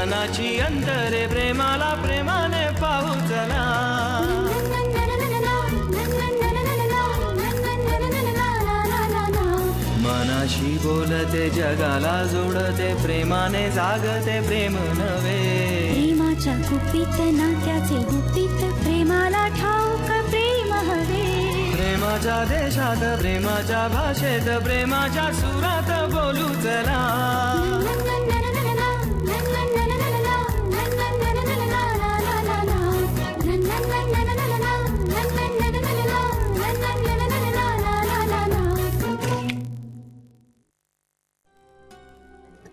मनाची अंतरे प्रेमाला प्रेमाने पाहू चला. मनाशी बोलते जगाला जोडते प्रेमाने जागते प्रेम नवे. प्रेमाच्या गुपित नात्याचे गुपित प्रेमाला ठाऊक प्रेम हवे. प्रेमाच्या देशात प्रेमाच्या भाषेत प्रेमाच्या सुरात बोलू चला.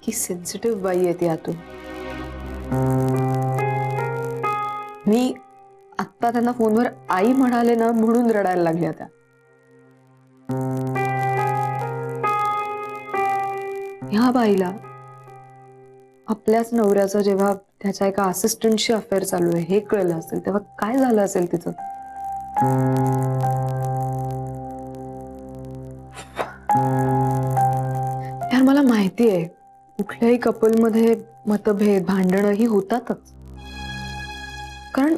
की सेन्सिटिव्ह बाई आहे ती आतून. मी आत्ता त्यांना फोनवर आई म्हणाले ना म्हणून रडायला लागल्या त्या. ह्या बाईला आपल्याच नवऱ्याचं जेव्हा त्याच्या एका असिस्टंटशी अफेअर चालू आहे हे कळलं असेल तेव्हा काय झालं असेल तिचं. यार मला माहिती आहे कुठल्याही कपलमध्ये मतभेद भांडणं ही होतातच. कारण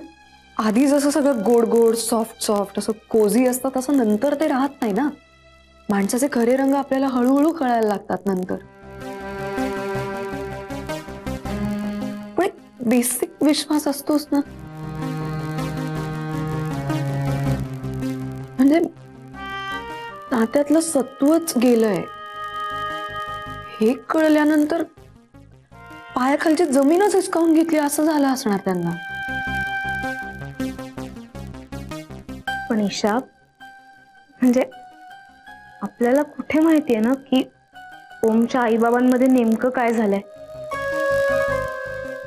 आधी जसं सगळं गोड गोड सॉफ्ट सॉफ्ट असं कोझी असतं तसं नंतर ते राहत नाही ना. माणसाचे खरे रंग आपल्याला हळूहळू कळायला लागतात नंतर. पण बेसिक विश्वास असतोच ना. म्हणजे नात्यातलं सत्वच गेलंय हे कळल्यानंतर पायाखालची जमीनच हिसकावून घेतली असं झालं असणार त्यांना. पण ईशा म्हणजे आपल्याला कुठे माहितीये ना की ओमच्या आईबाबांमध्ये नेमकं काय झालंय.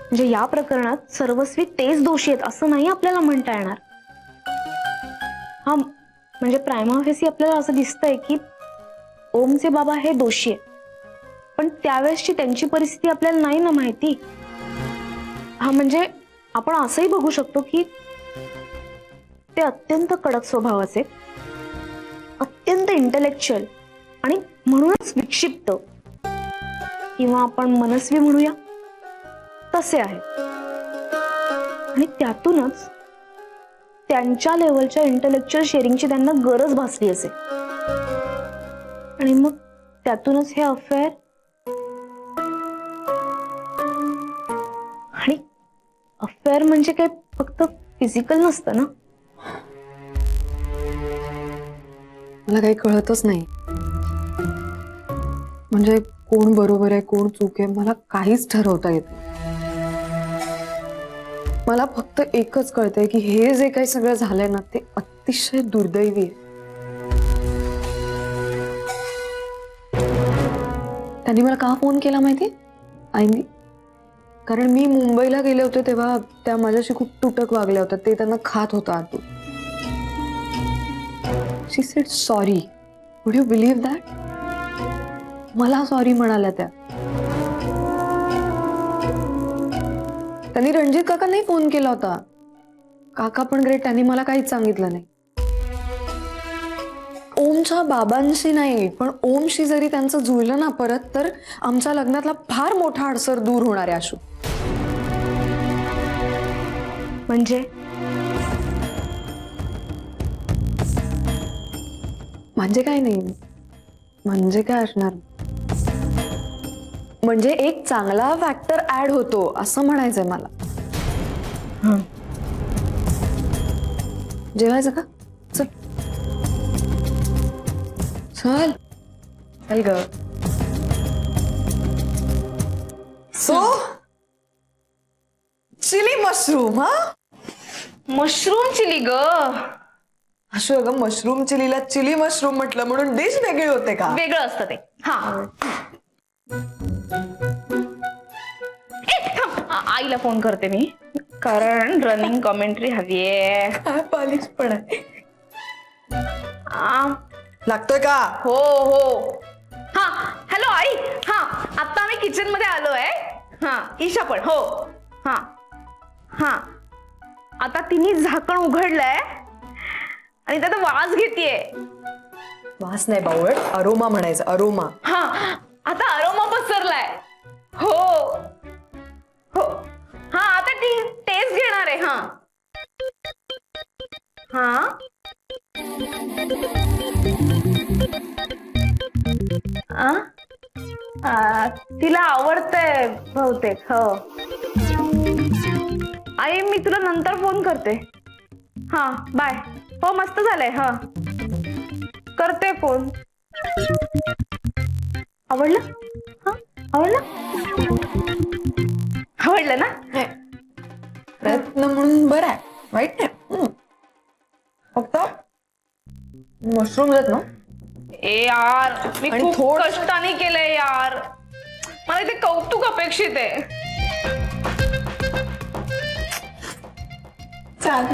म्हणजे या प्रकरणात सर्वस्वी तेच दोषी आहेत असं नाही आपल्याला म्हणता येणार. हा म्हणजे प्रायमा फेसी आपल्याला असं दिसतंय की ओमचे बाबा हे दोषी आहे पण त्यावेळेसची त्यांची परिस्थिती आपल्याला नाही ना माहिती. हा म्हणजे आपण असंही बघू शकतो की ते अत्यंत कडक स्वभावाचे अत्यंत इंटेलेक्च्युअल आणि म्हणूनच विक्षिप्त किंवा आपण मनस्वी म्हणूया तसे आहेत. आणि त्यातूनच त्यांच्या लेवलच्या इंटेलेक्च्युअल शेअरिंगची त्यांना गरज भासली असेल आणि मग त्यातूनच हे अफेअर. आणि अफेअर म्हणजे काय फक्त फिजिकल नसतं ना. मला काही कळतच नाही. म्हणजे कोण बरोबर आहे कोण चूक आहे मला काहीच ठरवता येत नाही. मला फक्त एकच कळतंय की हे जे काही सगळं झालंय ना ते अतिशय दुर्दैवी आहे. त्यांनी मला का फोन केला माहिती आईनी. कारण मी मुंबईला गेले होते तेव्हा त्या माझ्याशी खूप तुटक वागल्या होत्या. ते त्यांना खात होतं आतून. She said sorry. Would you believe that. मला सॉरी म्हणाल्या त्या. त्यांनी रणजित काकांनाही फोन केला होता. काका पण ग्रेट त्यांनी मला काहीच सांगितलं नाही. ओमच्या बाबांशी नाही पण ओमशी जरी त्यांचं जुळलं ना परत तर आमच्या लग्नातला फार मोठा अडसर दूर होणार आहे आशू. म्हणजे काय नाही. म्हणजे काय असणार. म्हणजे एक चांगला फॅक्टर ऍड होतो असं म्हणायचंय मला. जेवायचं का. चल चल चल ग. So chilli mushroom. हा मशरूम चिली ग. अशो अगं मशरूम चिलीला चिली मशरूम म्हटलं म्हणून डिश वेगळी होते का. वेगळं असतं ते. हा आईला फोन करते मी कारण रनिंग कॉमेंट्री हवीये. काय पालिश पण आहे. लागतोय का. हो हो. हा हॅलो आई. हा आता आम्ही किचन मध्ये आलोय. हा ईशा पण. हो हा हा आता तिने झाकण उघडलंय आणि त्याचा वास घेतीये. वास नाही बावळ अरोमा म्हणायचं. अरोमा. हा आता अरोमा पसरलाय. हो हो हा तिला आवडतंय बहुतेक. हो आई मी तुला नंतर फोन करते. हा बाय. हो मस्त झालंय. हा करते फोन. आवडलं? हा आवडलं? आवडलं ना? प्रयत्न म्हणून बरं आहे, वाईट नाही. फक्त मशरूम आहेत ना. ए यार मी आणि खूप थोडं- कष्टाने केलंय यार. मला इथे कौतुक अपेक्षित आहे. छान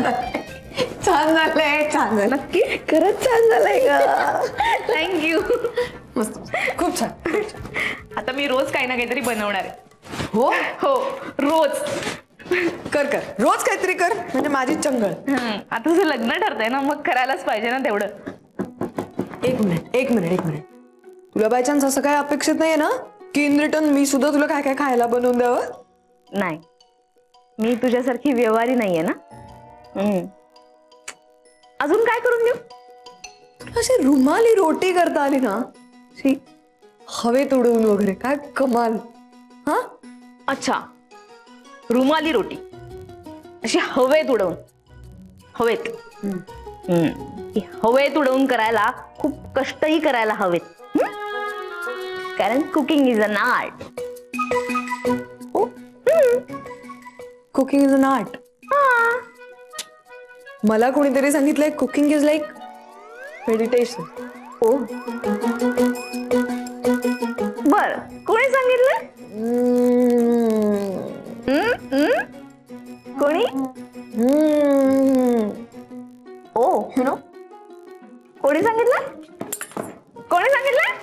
झालंय. नक्की खरंच छान झालंय ग. थँक्यू. मस्त, खूप छान. आता मी रोज काही ना काहीतरी बनवणार आहे. हो हो रोज. कर रोज काहीतरी कर, म्हणजे माझी चंगळ. आता तुझं लग्न ठरतंय ना, मग करायलाच पाहिजे ना तेवढं. एक मिनिट. तुला बाय चान्स असं काय अपेक्षित नाहीये ना की इन रिटर्न मी सुद्धा तुला काय काय खायला बनवून द्यावं? नाही, मी तुझ्यासारखी व्यवहारी नाहीये ना. अजून काय करून देऊ? अशी रुमाली रोटी करता आली ना, अशी हवेत उडवून वगैरे, काय कमाल. हा अच्छा, रुमाली रोटी अशी हवेत उडवून. हवेत हवेत उडवून करायला खूप कष्टही करायला हवेत. कारण cooking is an art. Cooking is an art. मला कोणीतरी सांगितलंय कुकिंग इज लाईक मेडिटेशन. ओ बर, कोणी सांगितलं? कोणी? ओ यु नो, कोणी सांगितलं? कोणी सांगितलं?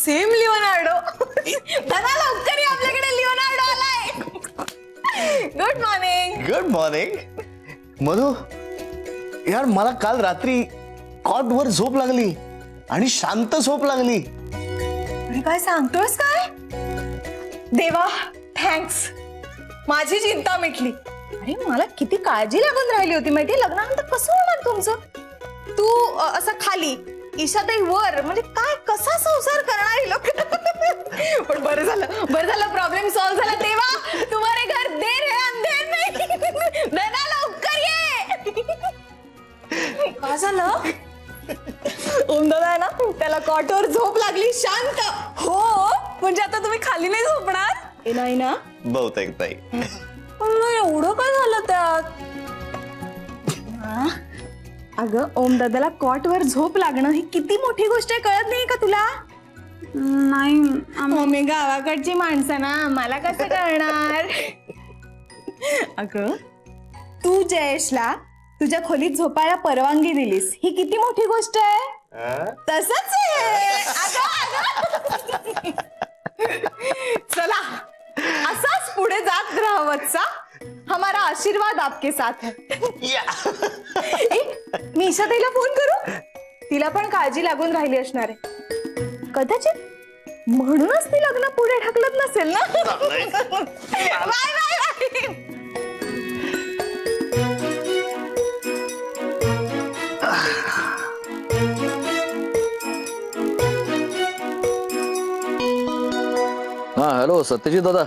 Same Leonardo. धना लवकर ये, आपल्याकडे लिओनार्डो आलाय. Good morning. Good morning. Madhu, यार मला काल रात्री कॉटवर झोप लागली आणि शांत झोप लागली. अरे काय सांगतोस काय? देवा थँक्स, माझी चिंता मिटली. अरे मला किती काळजी लागून राहिली होती माहिती, लग्नानंतर कसं होणार तुमचं. तू असं खाली, ईशाताई वर, म्हणजे काय कसा संसार करणार ही लोक. पण बरं झालं प्रॉब्लेम सॉल्व्ह झाला. देवा तुम्हारे घर देर है अंधेर नहीं. धना लवकर ये. काय झालं? ओम दादा आहे ना, त्याला कॉटवर झोप लागली शांत. हो म्हणजे आता तुम्ही खाली नाही झोपणार? नाही ना, बहुतेक ताई. एवढं काय झालं त्यात? अगं ओम दादाला कॉटवर झोप लागणं ही किती मोठी गोष्ट आहे, कळत नाही का तुला? नाही मम्मी गावाकडची माणसं ना, मला कसं कळणार? अगं तू जयेशला तुझ्या खोलीत झोपायला परवानगी दिलीस, ही किती मोठी गोष्ट आहे. तसंच आहे. चला असाच पुढे जात राहा वत्सा, हमारा आशीर्वाद आपके साथ है. मी ईशाताईला फोन करू? तिला पण काळजी लागून राहिली असणार आहे कदाचित, म्हणूनच ती लग्न पुढे ढकलत नसेल ना. Bye bye bye. हा हॅलो सत्यजित दादा.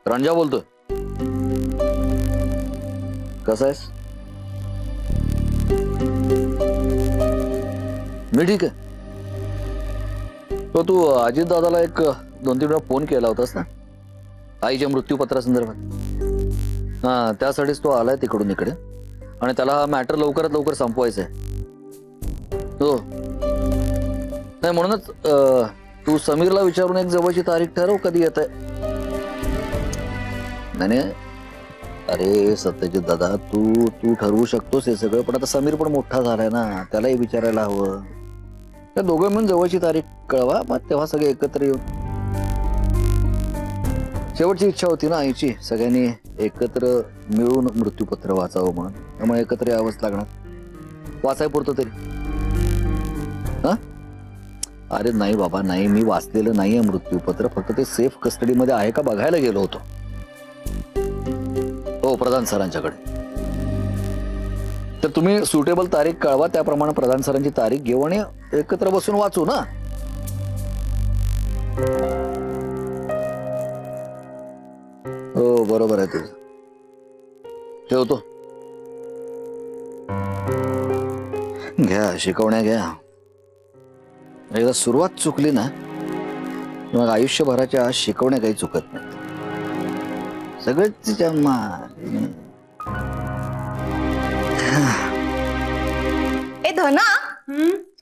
रंजा बोलतोय. कसा आहेस? मी ठीक आहे. तो तू अजित दादाला एक 2-3 वेळा फोन केला होतास ना आईच्या मृत्यूपत्रासंदर्भात. हा, त्यासाठीच तो आलाय तिकडून इकडे आणि त्याला हा मॅटर लवकरात लवकर संपवायचा आहे. हो नाही, म्हणूनच तू समीरला विचारून एक जवळची तारीख ठरव कधी येत आहे. नाही, अरे सत्यजित दादा, तू ठरवू शकतोस हे सगळं, पण आता समीर पण मोठा झालाय ना, त्यालाही विचारायला हवं. त्या दोघं मिळून जवळची तारीख कळवा, मग तेव्हा सगळे एकत्र येऊ. शेवटची इच्छा होती ना आईची, सगळ्यांनी एकत्र मिळून मृत्यूपत्र वाचावं म्हणून, त्यामुळे एकत्र यावंच लागणार. वाचाय पुरतं तरी. हा, अरे नाही बाबा नाही, मी वाचलेलं नाहीये मृत्यूपत्र, फक्त ते सेफ कस्टडी मध्ये आहे का बघायला गेलो होतो. हो, प्रधान सरांच्याकडे. तर तुम्ही सुटेबल तारीख कळवा, त्याप्रमाणे प्रधान सरांची तारीख घेऊ आणि एकत्र बसून वाचू ना. हो बरोबर आहे तुझं. ठेवतो. घ्या शिकवण्या घ्या. एकदा सुरुवात चुकली ना मग आयुष्यभराच्या शिकवण्या काही चुकत नाहीत. सगळं तिच्या ए धना,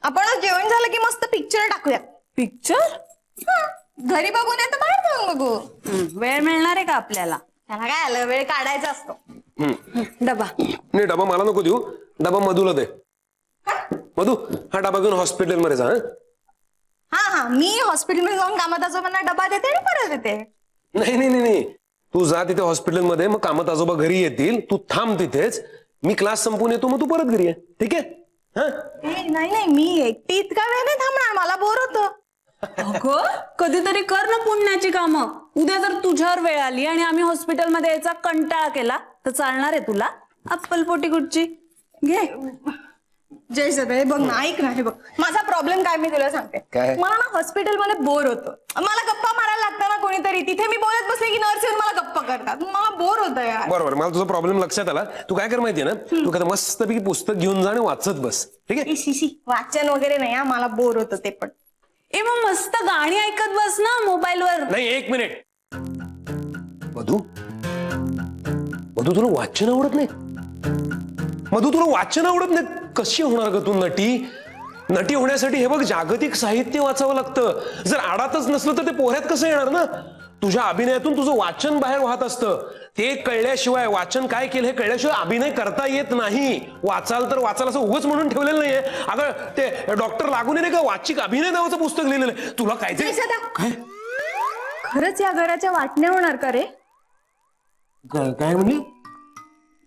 आपण जेवण झालं की मस्त पिक्चर टाकूयात. पिक्चर घरी बघून येतं बाहेर जाऊन बघू. वेळ मिळणार आहे का आपल्याला? त्याला काय आलं, वेळ काढायचा असतो. डबा नाही, डबा मला नको देऊ, डबा मधूला दे. मधू, हा डबा घेऊन हॉस्पिटल मध्ये जा. हा, मी हॉस्पिटलमध्ये जाऊन कामात आजोबांना डबा देते आणि परत येते. नाही नाही नाही, तू जा तिथे हॉस्पिटलमध्ये, मग कामात आजोबा घरी येतील, तू थांब तिथेच, मी क्लास संपून येतो, मग तू परत घरी ये. ठीक आहे? नाही, मी एकटी इतका वेळ नाही थांबणार, मला बोर होतं. अगं कधीतरी कर ना पुण्याची कामं. उद्या जर तुझ्यावर वेळ आली आणि आम्ही हॉस्पिटलमध्ये यायचा कंटाळा केला तर चालणार आहे तुला? अप्पलपोटी कुठची घे. जय सगळे बघ ना, ऐक ना, हे बघ माझा प्रॉब्लेम काय मी तुला सांगते. मला ना हॉस्पिटलमध्ये बोर होतं. मला गप्पा मारायला लागतं ना कोणीतरी, तिथे मी बोलत बसले की नर्स येऊन मला गप्पा करतात, मला बोर होतं यार. बरोबर, मला तुझा प्रॉब्लेम लक्षात आला. तू काय कर माहितीये ना, तू काय मस्तपैकी पुस्तक घेऊन जा आणि वाचत बस. ठीक आहे? वाचन वगैरे नाही, मला बोर होतं ते पण. ए मग मस्त गाणी ऐकत बस ना मोबाईलवर. नाही, 1 मिनिट. मधू, तुला वाचन आवडत नाही? तुला वाचन आवडत नाही? कशी होणार ग तू नटी? नटी होण्यासाठी हे बघ जागतिक साहित्य वाचावं लागतं. जर आडातच नसलं तर ते पोह्यात कसं येणार ना? तुझ्या अभिनयातून तुझं वाचन बाहेर वाहत असतं. ते कळल्याशिवाय, वाचन काय केलं हे कळल्याशिवाय अभिनय करता येत नाही. वाचाल तर वाचाल असं उगाच म्हणून ठेवलेलं नाहीये. अगं ते डॉक्टर लागून नाही का वाचिक अभिनय नावाचं पुस्तक लिहिलेलं आहे. तुला काय ते काय खरंच या घराच्या वाटण्या होणार का रे? काय म्हणली?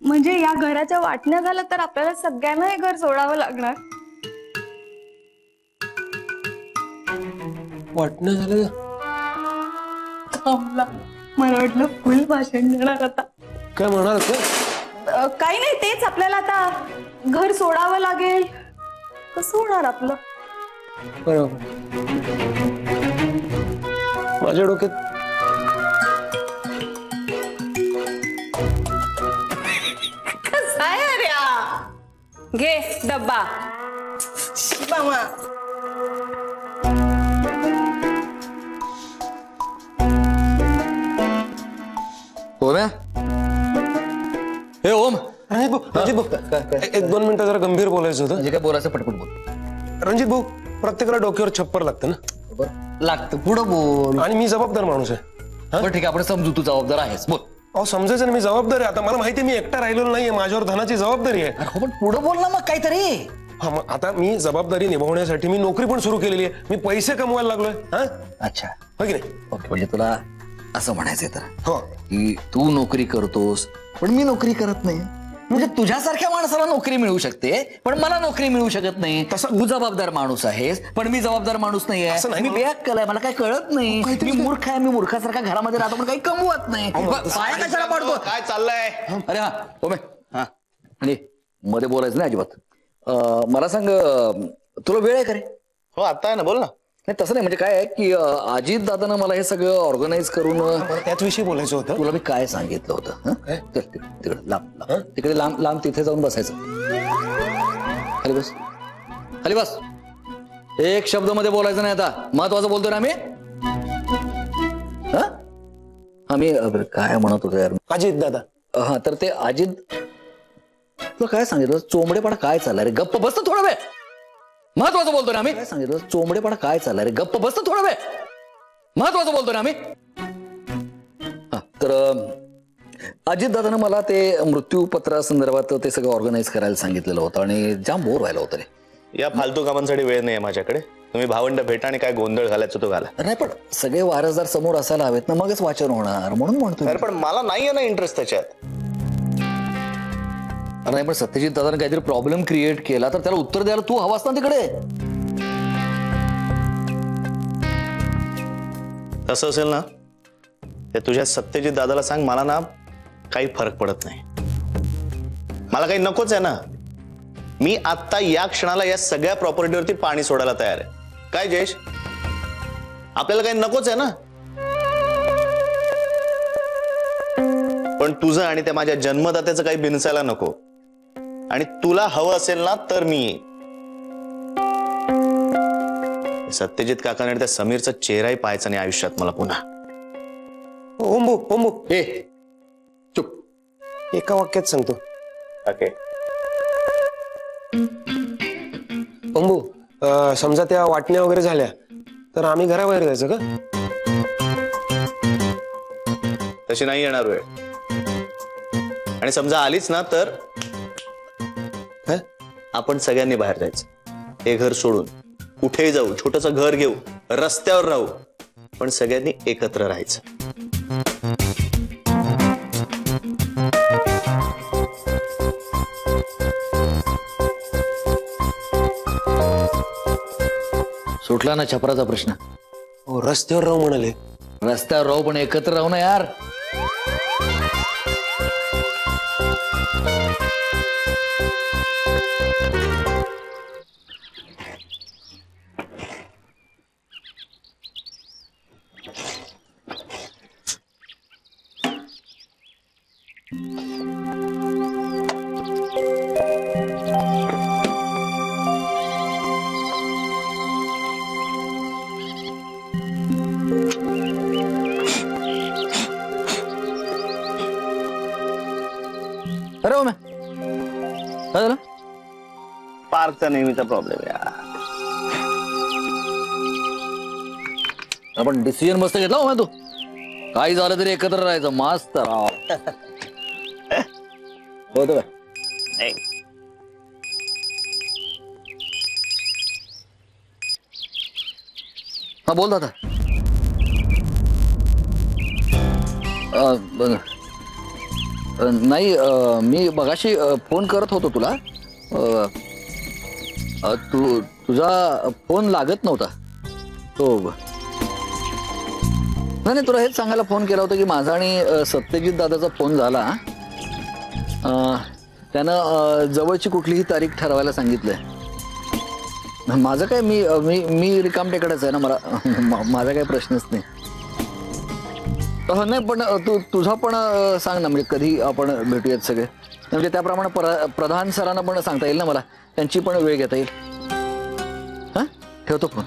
म्हणजे या घराच्या वाटण्या झाल्या तर आपल्याला सगळ्यांना हे घर सोडावं लागणार. वाटणं झालं? मला वाटलं फुल भाषण देणार आता. काय म्हणाल? काही नाही, तेच आपल्याला आता घर सोडावं लागेल. कसं होणार आपलं? बरोबर. माझ्या डोक्यात घे डब्बा. मामा ओम, हे ओम, रणजित भाऊ, 1-2 मिनिटं जरा गंभीर बोलायचं होतं. म्हणजे काय बोलायचं पटपट बोल. रणजित भाऊ, प्रत्येकाला डोक्यावर छप्पर लागतं ना. लागतं, पुढं बोल. आणि मी जबाबदार माणूस आहे. बरं ठीक आहे, आपण समजू तू जबाबदार आहेस, बोल. अहो समजायचं ना, मी जबाबदार आहे. आता मला माहिती आहे मी एकटा राहिलेलो नाहीये, माझ्यावर धनाची जबाबदारी आहे. अरे पण पुढं बोल ना मग काहीतरी. हा, मग आता मी जबाबदारी निभावण्यासाठी मी नोकरी पण सुरू केलेली आहे. मी पैसे कमवायला लागलोय. हा, अच्छा, हो की नाही? ओके. म्हणजे तुला असं म्हणायचंय तर हो, की तू नोकरी करतोस पण मी नोकरी करत नाही. म्हणजे तुझ्यासारख्या माणसाला नोकरी मिळू शकते पण मला नोकरी मिळू शकत नाही. तू जबाबदार माणूस आहेस पण मी जबाबदार माणूस नाहीये. मी बेअक्कल आहे, मला काही कळत नाही. मी मूर्ख आहे, मी मूर्खासारखा घरामध्ये राहतो पण काही कमवत नाही. पाया कशाला पडतो? काय चाललंय? अरे हा ओमे, हा आणि मध्ये बोलायचं नाही अजिबात. मला सांग, तुला वेळ आहे का रे? हो आता आहे ना, बोल ना. नाही तसं नाही, म्हणजे काय आहे की अजित दादानं मला हे सगळं ऑर्गनाईज करून त्याच विषयी बोलायचं होतं. तुला मी काय सांगितलं होतं हं? चल, तिकडे लांब तिकडे लांब तिथे जाऊन बसायचं. खाली बस, खाली बस. एक शब्द मध्ये बोलायचं नाही. आता महत्वाचं बोलतोय ना आम्ही. आम्ही काय म्हणत होतो यार, अजित दादा. हा तर ते अजित तुला काय सांगितलं, चोंबडेपणा काय चाललाय रे, गप्प बसतं थोडा वेळ. महत्वाचं बोलतोय ना आम्ही. काय सांगितलं, चोंबडेपणा काय चाललाय रे, गप्प बसतं थोडा वेळ. महत्वाचं बोलतोय ना आम्ही. तर अजित दादानं मला ते मृत्यूपत्रासंदर्भात ते सगळं ऑर्गनाईज करायला सांगितलेलं होतं आणि जाम बोर व्हायला होतं रे. या फालतू कामांसाठी वेळ नाही माझ्याकडे. तुम्ही भावंड भेटा आणि काय गोंधळ घालायचं तो घाला. नाही पण सगळे वारसदार समोर असायला हवेत ना, मगच वाचन होणार म्हणून म्हणतोय. अरे पण मला नाहीये ना इंटरेस्ट त्याच्यात. नाही पण सत्यजित दादाने काहीतरी प्रॉब्लेम क्रिएट केला तर त्याला उत्तर द्यायला तू हवास ना तिकडे. तसं असेल ना ते तुझ्या सत्यजित दादाला सांग, मला ना काही फरक पडत नाही. मला काही नकोच आहे ना. मी आता या क्षणाला या सगळ्या प्रॉपर्टीवरती पाणी सोडायला तयार आहे. काय जयेश, आपल्याला काही नकोच आहे ना. पण तुझं आणि त्या माझ्या जन्मदात्याचं काही बिनसायला नको. आणि तुला हवं असेल ना तर मी येईन. सत्यजित काकाने त्या समीरचा चेहराही पाहायचा नाही आयुष्यात मला पुन्हा. ओंबू ओंबू ए चुप. एका वाक्यात सांगतो. ओके ओंबू, समजा त्या वाटण्या वगैरे झाल्या तर आम्ही घराबाहेर जायचं का? तशी नाही येणार वेळ. आणि समजा आलीच ना तर आपण सगळ्यांनी बाहेर जायचं. हे घर सोडून कुठेही जाऊ, छोटंसं घर घेऊ, रस्त्यावर राहू, पण सगळ्यांनी एकत्र राहायचं. सुटला ना छपराचा प्रश्न. हो, रस्त्यावर राहू म्हणाले. रस्त्यावर राहू पण एकत्र राहू ना यार. अरे ओम्या काय झालं? पार्कचा नेहमीचा प्रॉब्लेम आहे. आपण डिसिजन मस्त घेतला ओम्या. तू काही झालं तरी एकत्र राहायचं. मस्त राव. होतं काय? हा बोल दादा. नाही मी मगाशी फोन करत होतो तुला. तुझा फोन लागत नव्हता. तो नाही तुला हेच सांगायला फोन केला होता की माझा आणि सत्यजित दादाचा फोन झाला. त्यानं जवळची कुठलीही तारीख ठरवायला सांगितलंय. माझं काय मी मी मी रिकामटेकडेच आहे ना. मला माझा काही प्रश्नच नाही. नाही पण तुझा पण सांग ना, म्हणजे कधी आपण भेटूयात सगळे. म्हणजे त्याप्रमाणे प्रधान सरांना पण सांगता येईल ना मला. त्यांची पण वेळ घेता येईल. हा ठेवतो फोन.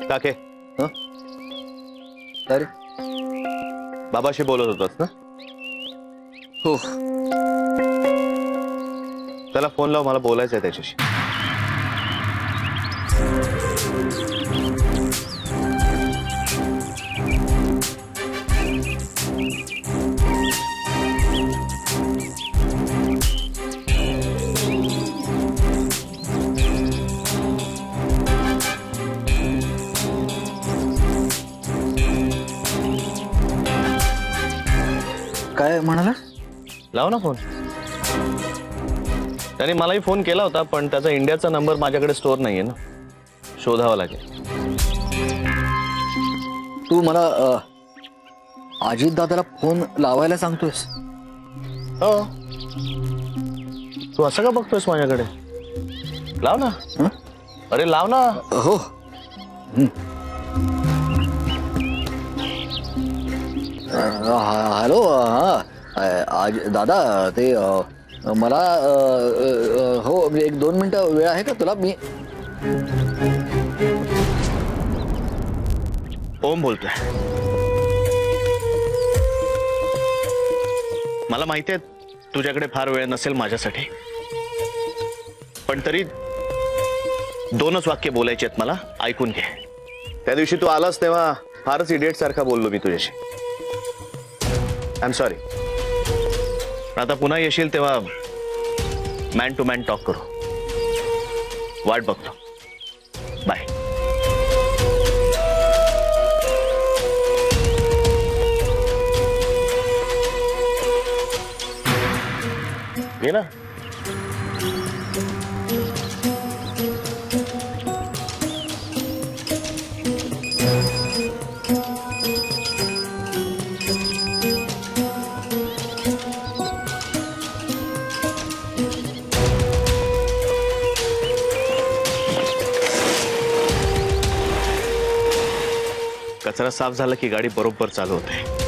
काके अरे बाबाशी बोलत होतास ना? हो. त्याला फोन लाव, मला बोलायचं आहे त्याच्याशी. काय म्हणाला? लाव ना फोन. त्याने मलाही फोन केला होता पण त्याचा इंडियाचा नंबर माझ्याकडे स्टोअर नाहीये ना. शोधावा लागेल. तू मला अजित दादाला फोन लावायला सांगतोयस? हो. तू असं का बघतोयस माझ्याकडे? लाव ना. अरे लाव ना. हो. हॅलो. आज दादा ते मला हो 1-2 मिनिटं वेळ आहे का तुला? मी ओम बोलतोय. मला माहिती आहे तुझ्याकडे फार वेळ नसेल माझ्यासाठी, पण तरी 2च वाक्य बोलायचे आहेत मला, ऐकून घे. त्या दिवशी तू आलास तेव्हा फारच इडियट सारखा बोललो मी तुझ्याशी. I am sorry. आता पुन्हा येशील तेव्हा मॅन टू मॅन टॉक करू. वाट बघतो. बाय. ये ना. कचरा साफ झाला की गाडी बरोबर चालू होते.